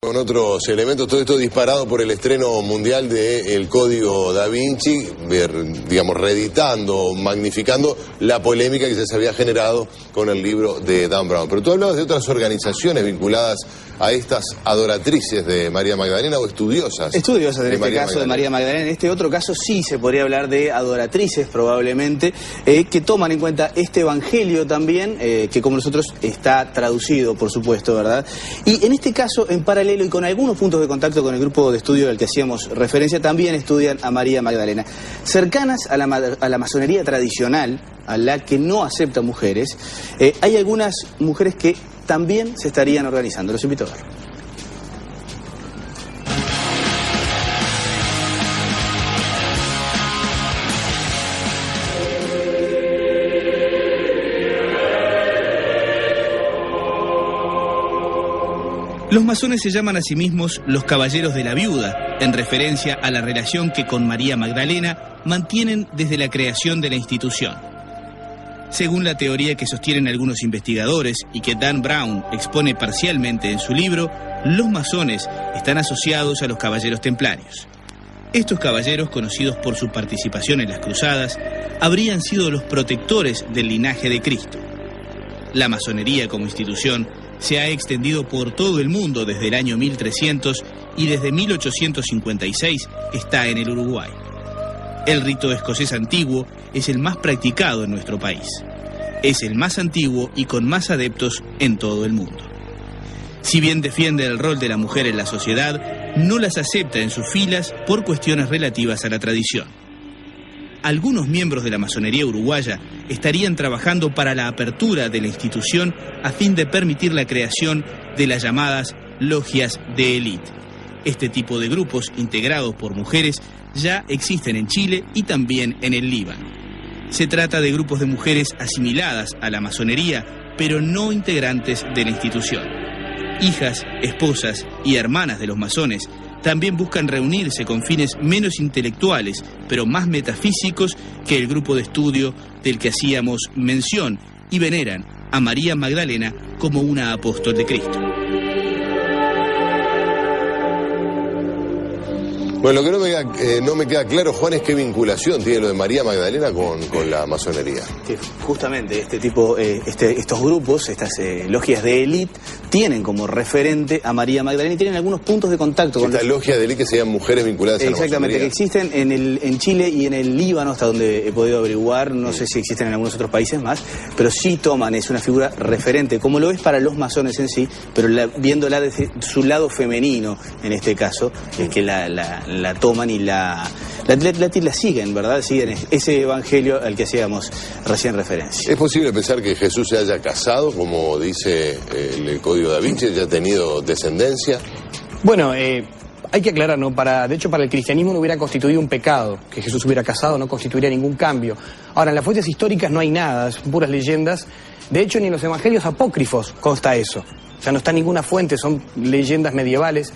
Con otros elementos, todo esto disparado por el estreno mundial de El Código Da Vinci, digamos, reeditando, magnificando la polémica que se había generado con el libro de Dan Brown. Pero tú hablabas de otras organizaciones vinculadas a estas adoratrices de María Magdalena o estudiosas. Estudiosas en este caso de María Magdalena. En este otro caso sí se podría hablar de adoratrices probablemente, que toman en cuenta este evangelio también, que como nosotros está traducido, por supuesto, ¿verdad? Y en este caso, en paralelo y con algunos puntos de contacto con el grupo de estudio al que hacíamos referencia, también estudian a María Magdalena. Cercanas a la masonería tradicional, a la que no acepta mujeres, hay algunas mujeres que también se estarían organizando. Los invito a ver. Los masones se llaman a sí mismos los Caballeros de la Viuda, en referencia a la relación que con María Magdalena mantienen desde la creación de la institución. Según la teoría que sostienen algunos investigadores y que Dan Brown expone parcialmente en su libro, los masones están asociados a los caballeros templarios. Estos caballeros, conocidos por su participación en las cruzadas, habrían sido los protectores del linaje de Cristo. La masonería como institución se ha extendido por todo el mundo desde el año 1300 y desde 1856 está en el Uruguay. El rito escocés antiguo es el más practicado en nuestro país. Es el más antiguo y con más adeptos en todo el mundo. Si bien defiende el rol de la mujer en la sociedad, no las acepta en sus filas por cuestiones relativas a la tradición. Algunos miembros de la masonería uruguaya estarían trabajando para la apertura de la institución a fin de permitir la creación de las llamadas logias de élite. Este tipo de grupos integrados por mujeres ya existen en Chile y también en el Líbano. Se trata de grupos de mujeres asimiladas a la masonería, pero no integrantes de la institución. Hijas, esposas y hermanas de los masones también buscan reunirse con fines menos intelectuales, pero más metafísicos que el grupo de estudio del que hacíamos mención, y veneran a María Magdalena como una apóstol de Cristo. Bueno, lo que no me queda claro, Juan, es qué vinculación tiene lo de María Magdalena con la masonería. Que justamente estos grupos, estas logias de élite, tienen como referente a María Magdalena y tienen algunos puntos de contacto con esta logia de élite que sean mujeres vinculadas a la masonería. Exactamente, que existen en Chile y en el Líbano, hasta donde he podido averiguar, no sé si existen en algunos otros países más, pero sí toman, es una figura referente, como lo es para los masones en sí, pero viéndola desde su lado femenino, en este caso, que la toman y la siguen, ¿verdad? Siguen ese evangelio al que hacíamos recién referencia. ¿Es posible pensar que Jesús se haya casado, como dice el Código Da Vinci, haya tenido descendencia? Bueno, hay que aclarar, ¿no? De hecho, para el cristianismo no hubiera constituido un pecado. Que Jesús hubiera casado no constituiría ningún cambio. Ahora, en las fuentes históricas no hay nada, son puras leyendas. De hecho, ni en los evangelios apócrifos consta eso. O sea, no está ninguna fuente, son leyendas medievales.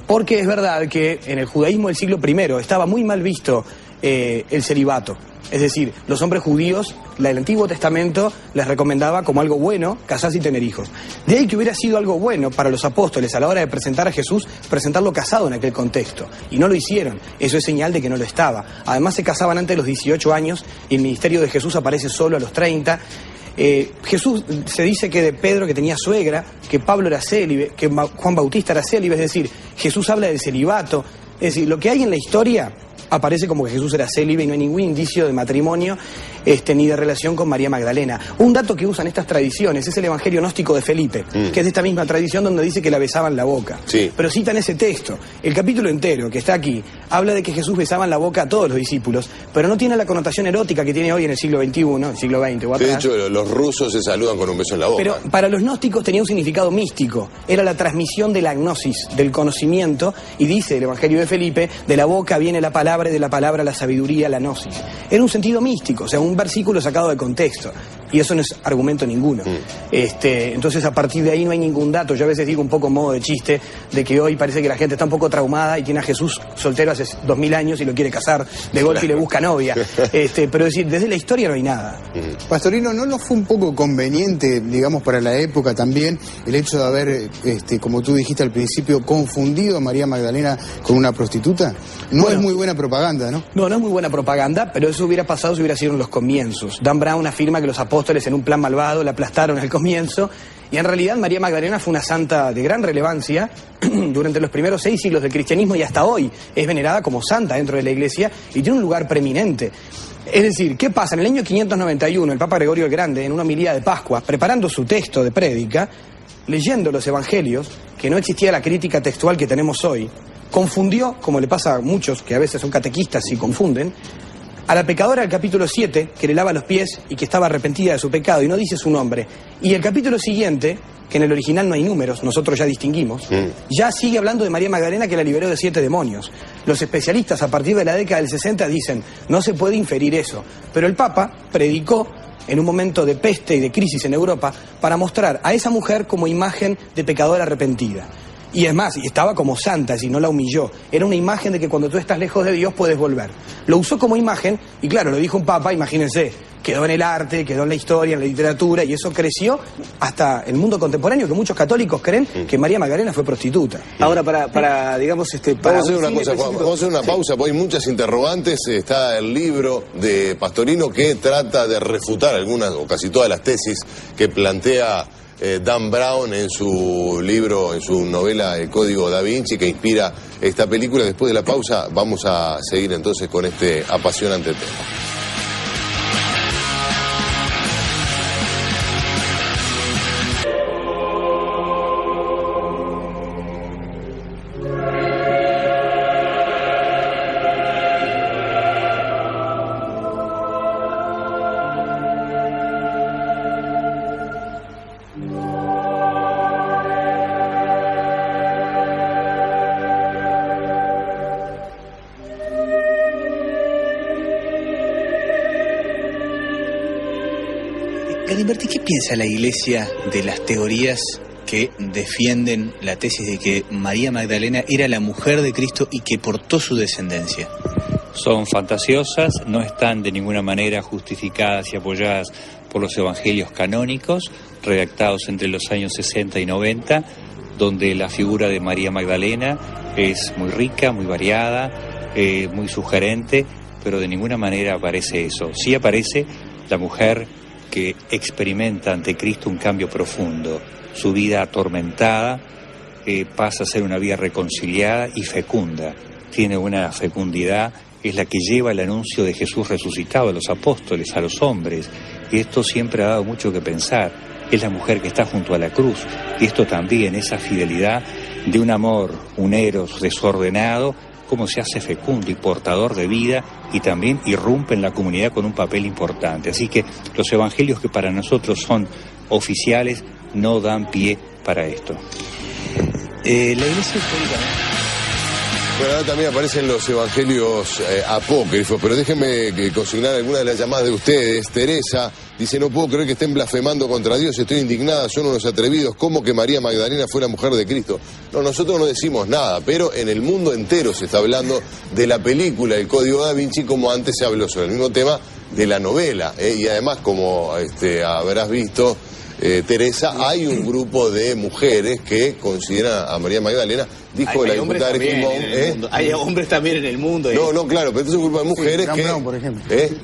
Porque es verdad que en el judaísmo del siglo I estaba muy mal visto el celibato. Es decir, los hombres judíos, el Antiguo Testamento les recomendaba como algo bueno casarse y tener hijos. De ahí que hubiera sido algo bueno para los apóstoles a la hora de presentar a Jesús, presentarlo casado en aquel contexto. Y no lo hicieron. Eso es señal de que no lo estaba. Además se casaban antes de los 18 años y el ministerio de Jesús aparece solo a los 30. Jesús se dice que de Pedro que tenía suegra, que Pablo era célibe, que Juan Bautista era célibe, es decir, Jesús habla del celibato, es decir, lo que hay en la historia aparece como que Jesús era célibe y no hay ningún indicio de matrimonio ni de relación con María Magdalena. Un dato que usan estas tradiciones es el Evangelio gnóstico de Felipe, que es de esta misma tradición donde dice que la besaban la boca. Sí. Pero citan ese texto. El capítulo entero que está aquí habla de que Jesús besaba en la boca a todos los discípulos, pero no tiene la connotación erótica que tiene hoy en el siglo XXI, el siglo XX o atrás. De hecho, los rusos se saludan con un beso en la boca. Pero para los gnósticos tenía un significado místico. Era la transmisión de la gnosis, del conocimiento, y dice el Evangelio de Felipe, de la boca viene la palabra y de la palabra la sabiduría, la gnosis. Era un sentido místico, o sea, un versículo sacado de contexto. Y eso no es argumento ninguno. Entonces, a partir de ahí no hay ningún dato. Yo a veces digo un poco en modo de chiste de que hoy parece que la gente está un poco traumada y tiene a Jesús soltero hace 2000 años y lo quiere casar de golpe y le busca novia. Pero es decir, desde la historia no hay nada. Pastorino, ¿no fue un poco conveniente, digamos, para la época también el hecho de haber, como tú dijiste al principio, confundido a María Magdalena con una prostituta? No es muy buena propaganda, ¿no? No es muy buena propaganda, pero eso hubiera pasado si hubiera sido en los comienzos. Dan Brown afirma que los apóstoles en un plan malvado la aplastaron al comienzo, y en realidad María Magdalena fue una santa de gran relevancia durante los primeros 6 siglos del cristianismo, y hasta hoy es venerada como santa dentro de la iglesia y tiene un lugar preeminente. Es decir, ¿qué pasa? En el año 591, el Papa Gregorio el Grande, en una homilía de Pascua, preparando su texto de prédica, leyendo los evangelios, que no existía la crítica textual que tenemos hoy, confundió, como le pasa a muchos que a veces son catequistas y confunden, a la pecadora del capítulo 7, que le lava los pies y que estaba arrepentida de su pecado, y no dice su nombre. Y el capítulo siguiente, que en el original no hay números, nosotros ya distinguimos, ya sigue hablando de María Magdalena, que la liberó de 7 demonios. Los especialistas a partir de la década del 60 dicen, no se puede inferir eso. Pero el Papa predicó en un momento de peste y de crisis en Europa para mostrar a esa mujer como imagen de pecadora arrepentida. Y es más, estaba como santa, si no la humilló. Era una imagen de que cuando tú estás lejos de Dios puedes volver. Lo usó como imagen, y claro, lo dijo un papa, imagínense, quedó en el arte, quedó en la historia, en la literatura, y eso creció hasta el mundo contemporáneo, que muchos católicos creen que María Magdalena fue prostituta. Ahora, para digamos, vamos a hacer una cosa, Juan, vamos a hacer una pausa, porque hay muchas interrogantes. Está el libro de Pastorino que trata de refutar algunas o casi todas las tesis que plantea Dan Brown en su libro, en su novela El Código Da Vinci, que inspira esta película. Después de la pausa vamos a seguir entonces con este apasionante tema. Galimberti, ¿qué piensa la Iglesia de las teorías que defienden la tesis de que María Magdalena era la mujer de Cristo y que portó su descendencia? Son fantasiosas, no están de ninguna manera justificadas y apoyadas por los evangelios canónicos, redactados entre los años 60 y 90, donde la figura de María Magdalena es muy rica, muy variada, muy sugerente, pero de ninguna manera aparece eso. Sí aparece la mujer que experimenta ante Cristo un cambio profundo. Su vida atormentada pasa a ser una vida reconciliada y fecunda. Tiene una fecundidad, es la que lleva el anuncio de Jesús resucitado a los apóstoles, a los hombres. Y esto siempre ha dado mucho que pensar. Es la mujer que está junto a la cruz. Y esto también, esa fidelidad de un amor, un eros desordenado, cómo se hace fecundo y portador de vida, y también irrumpe en la comunidad con un papel importante. Así que los evangelios que para nosotros son oficiales no dan pie para esto. La Iglesia histórica... Bueno, ahora también aparecen los evangelios apócrifos, pero déjenme consignar algunas de las llamadas de ustedes. Teresa dice, no puedo creer que estén blasfemando contra Dios, estoy indignada, son unos atrevidos, ¿cómo que María Magdalena fue la mujer de Cristo? No, nosotros no decimos nada, pero en el mundo entero se está hablando de la película El Código Da Vinci, como antes se habló sobre el mismo tema de la novela, y además, como habrás visto, Teresa, hay un grupo de mujeres que consideran a María Magdalena, dijo la diputada Regimón. Hay hombres también en el mundo. No, claro, pero este es un grupo de mujeres Dan que... Brown, por ejemplo.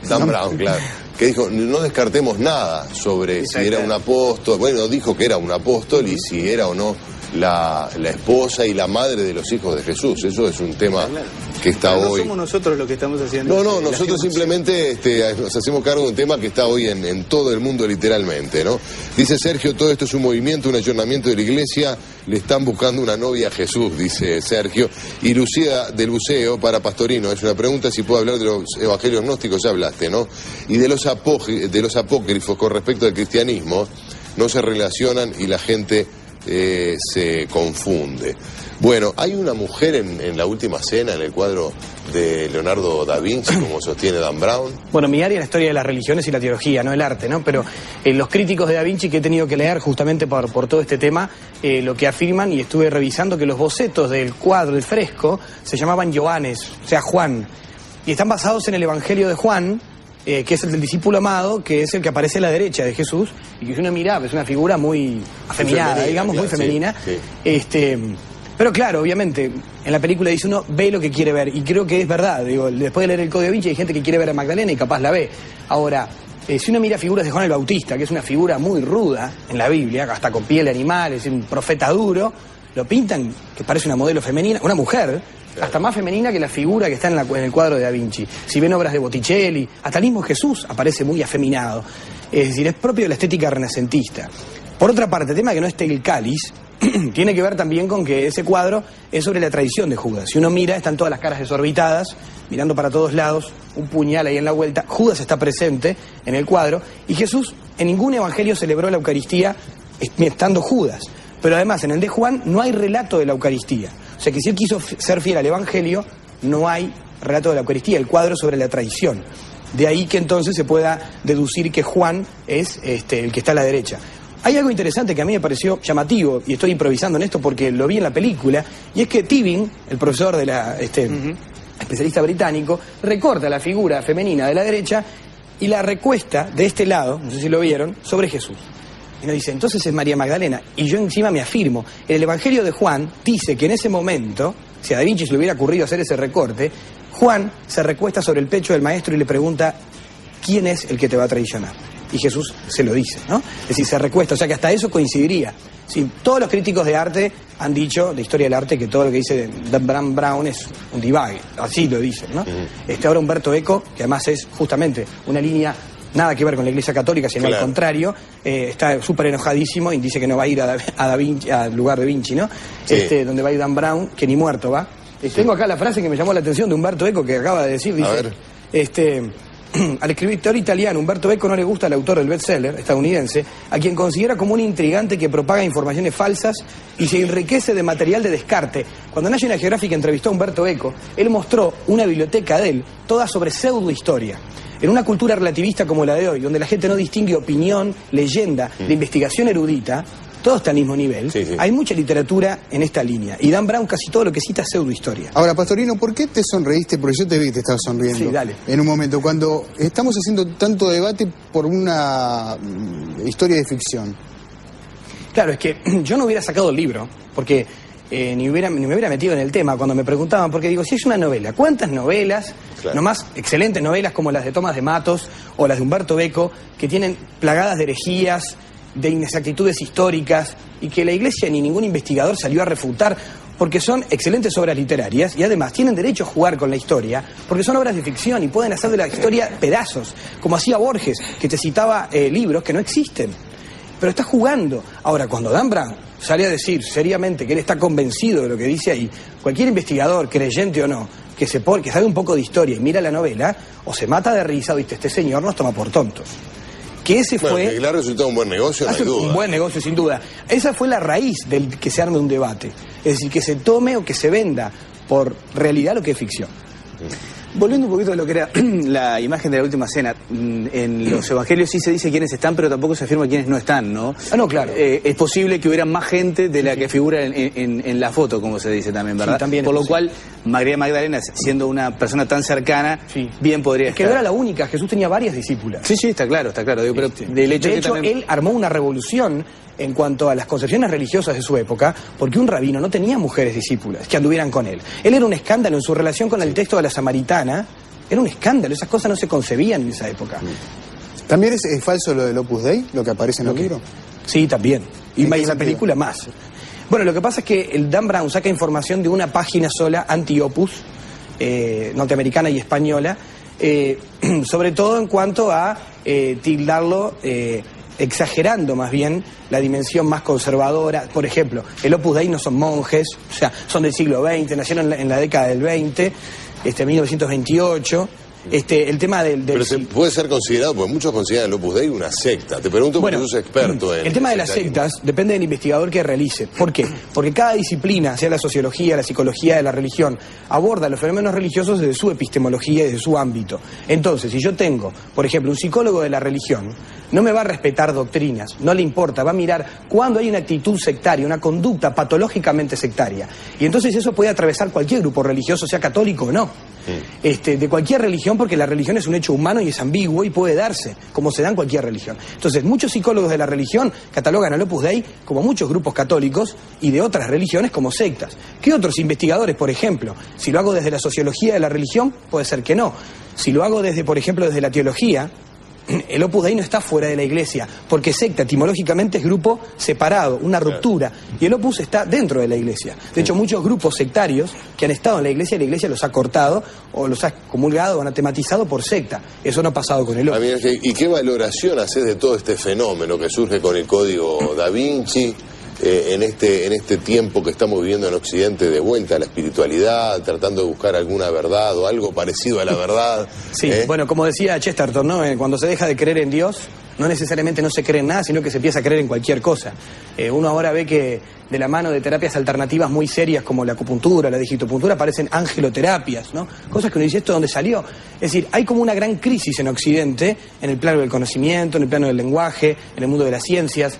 Dan Brown, claro. Que dijo, no descartemos nada sobre si era un apóstol. Bueno, dijo que era un apóstol y si era o no la esposa y la madre de los hijos de Jesús. Eso es un tema que está hoy... No somos nosotros los que estamos haciendo... No, nosotros simplemente nos hacemos cargo de un tema que está hoy en todo el mundo literalmente, ¿no? Dice Sergio, todo esto es un movimiento, un ayornamiento de la iglesia, le están buscando una novia a Jesús, dice Sergio. Y Lucía del Buceo, para Pastorino, es una pregunta si puedo hablar de los evangelios gnósticos, ya hablaste, ¿no? Y de los apócrifos con respecto al cristianismo, no se relacionan y la gente se confunde. Bueno, hay una mujer en la última cena, en el cuadro de Leonardo da Vinci, como sostiene Dan Brown. Bueno, mi área es la historia de las religiones y la teología, no el arte, ¿no? Pero los críticos de da Vinci que he tenido que leer justamente por todo este tema, lo que afirman, y estuve revisando, que los bocetos del cuadro, del fresco, se llamaban Johannes, o sea, Juan, y están basados en el Evangelio de Juan, que es el del discípulo amado, que es el que aparece a la derecha de Jesús, y que si uno mira, es una figura muy afeminada, digamos, claro, muy femenina. Sí. Pero claro, obviamente, en la película dice uno, ve lo que quiere ver, y creo que es verdad, digo, después de leer el Código da Vinci hay gente que quiere ver a Magdalena y capaz la ve. Ahora, si uno mira figuras de Juan el Bautista, que es una figura muy ruda en la Biblia, hasta con piel de animal, es un profeta duro, lo pintan que parece una modelo femenina, una mujer, hasta más femenina que la figura que está en el cuadro de da Vinci. Si ven obras de Botticelli, hasta el mismo Jesús aparece muy afeminado. Es decir, es propio de la estética renacentista. Por otra parte, el tema de que no esté el cáliz tiene que ver también con que ese cuadro es sobre la tradición de Judas. Si uno mira, están todas las caras desorbitadas, mirando para todos lados, un puñal ahí en la vuelta. Judas está presente en el cuadro, y Jesús en ningún evangelio celebró la Eucaristía estando Judas. Pero además, en el de Juan no hay relato de la Eucaristía. O sea que si él quiso ser fiel al evangelio, no hay relato de la Eucaristía, el cuadro sobre la tradición. De ahí que entonces se pueda deducir que Juan es el que está a la derecha. Hay algo interesante que a mí me pareció llamativo, y estoy improvisando en esto porque lo vi en la película, y es que Tibing, el profesor de especialista británico, recorta la figura femenina de la derecha y la recuesta de este lado, no sé si lo vieron, sobre Jesús. Y nos dice, entonces es María Magdalena. Y yo encima me afirmo, el Evangelio de Juan dice que en ese momento, si a da Vinci se le hubiera ocurrido hacer ese recorte, Juan se recuesta sobre el pecho del maestro y le pregunta, ¿quién es el que te va a traicionar? Y Jesús se lo dice, ¿no? Es decir, se recuesta, o sea que hasta eso coincidiría. Sí, todos los críticos de arte han dicho, de historia del arte, que todo lo que dice Dan Brown es un divague, así lo dicen, ¿no? Ahora Umberto Eco, que además es justamente una línea nada que ver con la Iglesia Católica, sino al contrario, está súper enojadísimo y dice que no va a ir a Da Vinci, al lugar de Vinci, ¿no? Sí. Donde va a ir Dan Brown, que ni muerto va. Tengo acá la frase que me llamó la atención de Umberto Eco, que acaba de decir, dice, al escritor italiano Umberto Eco no le gusta el autor del bestseller estadounidense, a quien considera como un intrigante que propaga informaciones falsas y se enriquece de material de descarte. Cuando National Geographic entrevistó a Umberto Eco, él mostró una biblioteca de él, toda sobre pseudohistoria. En una cultura relativista como la de hoy, donde la gente no distingue opinión, leyenda, de investigación erudita, todo está al mismo nivel, hay mucha literatura en esta línea. Y Dan Brown casi todo lo que cita es pseudohistoria. Ahora, Pastorino, ¿por qué te sonreíste? Porque yo te vi que te estabas sonriendo. Sí, dale. En un momento, cuando estamos haciendo tanto debate por una historia de ficción. Claro, es que yo no hubiera sacado el libro, porque ni me hubiera metido en el tema cuando me preguntaban, porque digo, si es una novela, ¿cuántas novelas, nomás excelentes novelas como las de Tomás de Matos o las de Umberto Eco, que tienen plagadas de herejías, de inexactitudes históricas, y que la Iglesia ni ningún investigador salió a refutar, porque son excelentes obras literarias y además tienen derecho a jugar con la historia, porque son obras de ficción y pueden hacer de la historia pedazos, como hacía Borges, que te citaba libros que no existen, pero está jugando. Ahora, cuando Dan Brown sale a decir seriamente que él está convencido de lo que dice ahí, cualquier investigador, creyente o no, que sabe un poco de historia y mira la novela, o se mata de risa o dice, este señor nos toma por tontos. Que ese fue... que le ha resultado un buen negocio, no hay duda. Un buen negocio, sin duda. Esa fue la raíz del que se arme un debate. Es decir, que se tome o que se venda por realidad lo que es ficción. Volviendo un poquito a lo que era la imagen de la última cena, en los evangelios sí se dice quiénes están, pero tampoco se afirma quiénes no están, ¿no? Ah, no, claro. Es posible que hubiera más gente de la que figura en la foto, como se dice también, ¿verdad? Sí, también. Por lo cual, María Magdalena, siendo una persona tan cercana, bien podría estar. Que no era la única, Jesús tenía varias discípulas. Sí, está claro. Digo, pero del hecho de hecho, él armó una revolución en cuanto a las concepciones religiosas de su época, porque un rabino no tenía mujeres discípulas que anduvieran con él. Él era un escándalo en su relación con el texto de la Samaritana. Era un escándalo, esas cosas no se concebían en esa época. ¿También es falso lo del Opus Dei, lo que aparece en el libro? Sí, también. Y en la película más. Bueno, lo que pasa es que el Dan Brown saca información de una página sola, anti-opus, norteamericana y española, sobre todo en cuanto a tildarlo, exagerando más bien la dimensión más conservadora. Por ejemplo, el Opus Dei no son monjes, o sea, son del siglo XX, nacieron en la década del 20, 1928, el tema del Pero se puede ser considerado, porque muchos consideran el Opus Dei una secta. Te pregunto porque sos experto en... El tema de las sectas depende del investigador que realice. ¿Por qué? Porque cada disciplina, sea la sociología, la psicología, la religión, aborda los fenómenos religiosos desde su epistemología y desde su ámbito. Entonces, si yo tengo, por ejemplo, un psicólogo de la religión, no me va a respetar doctrinas, no le importa, va a mirar cuando hay una actitud sectaria, una conducta patológicamente sectaria. Y entonces eso puede atravesar cualquier grupo religioso, sea católico o no. De cualquier religión, porque la religión es un hecho humano y es ambiguo y puede darse, como se da en cualquier religión. Entonces, muchos psicólogos de la religión catalogan al Opus Dei, como muchos grupos católicos, y de otras religiones como sectas. ¿Qué otros investigadores, por ejemplo? Si lo hago desde la sociología de la religión, puede ser que no. Si lo hago desde, por ejemplo, desde la teología, el Opus Dei no está fuera de la Iglesia, porque secta etimológicamente es grupo separado, una ruptura, y el Opus está dentro de la Iglesia. De hecho, muchos grupos sectarios que han estado en la Iglesia los ha cortado, o los ha comulgado o anatematizado por secta. Eso no ha pasado con el Opus. ¿Y qué valoración haces de todo este fenómeno que surge con el Código Da Vinci? En este tiempo que estamos viviendo en Occidente, de vuelta a la espiritualidad, tratando de buscar alguna verdad o algo parecido a la verdad. Sí, bueno, como decía Chesterton, ¿no? Cuando se deja de creer en Dios, no necesariamente no se cree en nada, sino que se empieza a creer en cualquier cosa. Uno ahora ve que de la mano de terapias alternativas muy serias como la acupuntura, la digitopuntura, aparecen angeloterapias, ¿no? Cosas que uno dice, ¿esto de dónde salió? Es decir, hay como una gran crisis en Occidente, en el plano del conocimiento, en el plano del lenguaje, en el mundo de las ciencias,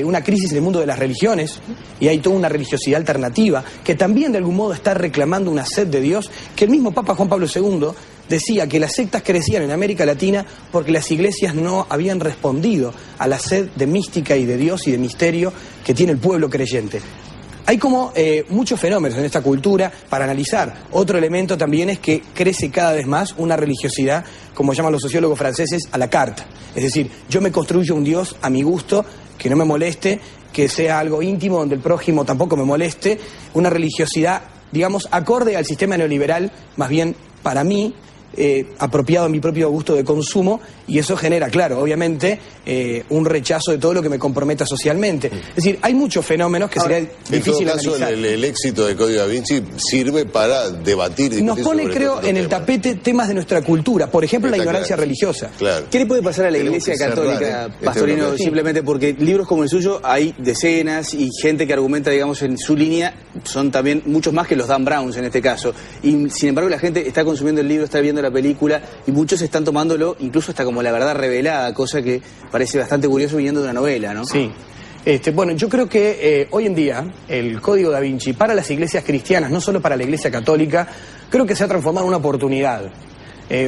una crisis en el mundo de las religiones, y hay toda una religiosidad alternativa que también de algún modo está reclamando una sed de Dios, que el mismo Papa Juan Pablo II decía que las sectas crecían en América Latina porque las iglesias no habían respondido a la sed de mística y de Dios y de misterio que tiene el pueblo creyente. Hay como muchos fenómenos en esta cultura para analizar. Otro elemento también es que crece cada vez más una religiosidad, como llaman los sociólogos franceses, a la carte. Es decir, yo me construyo un Dios a mi gusto, que no me moleste, que sea algo íntimo, donde el prójimo tampoco me moleste. Una religiosidad, digamos, acorde al sistema neoliberal, más bien para mí, apropiado a mi propio gusto de consumo, y eso genera, claro, obviamente, un rechazo de todo lo que me comprometa socialmente. Es decir, hay muchos fenómenos que sería difícil analizar. En todo caso, el éxito del Código Da Vinci sirve para debatir. Nos pone, creo, en el tapete temas de nuestra cultura, por ejemplo, la ignorancia religiosa. Claro. ¿Qué le puede pasar a la Iglesia Católica, Pastorino? Simplemente porque libros como el suyo hay decenas, y gente que argumenta, digamos, en su línea, son también muchos más que los Dan Browns en este caso. Y sin embargo la gente está consumiendo el libro, está viendo la película, y muchos están tomándolo incluso hasta como la verdad revelada, cosa que parece bastante curioso viniendo de una novela, ¿no? Sí. Bueno, yo creo que hoy en día el Código Da Vinci para las iglesias cristianas, no solo para la Iglesia Católica, creo que se ha transformado en una oportunidad.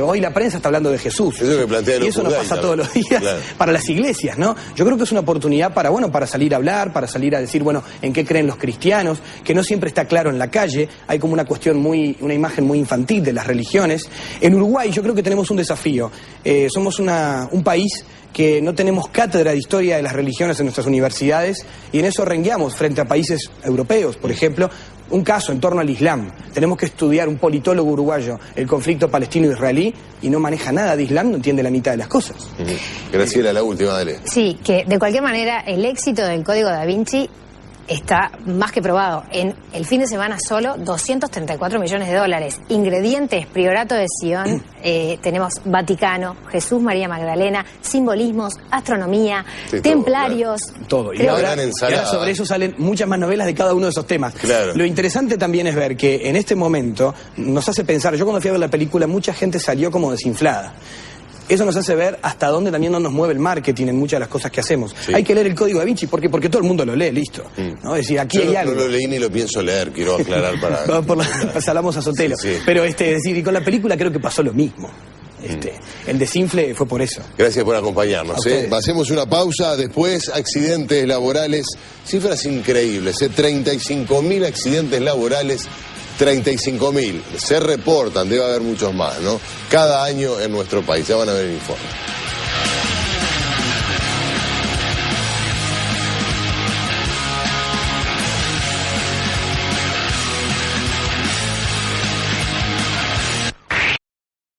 Hoy la prensa está hablando de Jesús. Eso que plantea el y eso no pasa todos los días, claro, para las iglesias, ¿no? Yo creo que es una oportunidad para, bueno, para salir a hablar, para salir a decir, bueno, en qué creen los cristianos, que no siempre está claro en la calle. Hay como una cuestión una imagen muy infantil de las religiones. En Uruguay yo creo que tenemos un desafío. Somos un país que no tenemos cátedra de historia de las religiones en nuestras universidades, y en eso rengueamos frente a países europeos, por ejemplo. Un caso en torno al Islam. Tenemos que estudiar, un politólogo uruguayo, el conflicto palestino-israelí, y no maneja nada de Islam, no entiende la mitad de las cosas. Graciela, la última, dale. Sí, que de cualquier manera el éxito del Código Da Vinci está más que probado. En el fin de semana solo, 234 millones de dólares. Ingredientes, Priorato de Sion, tenemos Vaticano, Jesús, María Magdalena, simbolismos, astronomía, sí, templarios. Todo. Y ahora sobre eso salen muchas más novelas de cada uno de esos temas. Claro. Lo interesante también es ver que en este momento nos hace pensar, yo cuando fui a ver la película, mucha gente salió como desinflada. Eso nos hace ver hasta dónde también no nos mueve el marketing en muchas de las cosas que hacemos. Sí. Hay que leer el Código Da Vinci porque todo el mundo lo lee, listo. ¿No? Es decir, aquí hay algo. Yo no lo leí ni lo pienso leer, quiero aclarar para... Salamos a Sotelo. Sí. Pero es decir, y con la película creo que pasó lo mismo. El desinfle fue por eso. Gracias por acompañarnos. Hacemos una pausa, después accidentes laborales, cifras increíbles, 35.000 accidentes laborales. 35.000, se reportan, debe haber muchos más, ¿no? Cada año en nuestro país, ya van a ver el informe.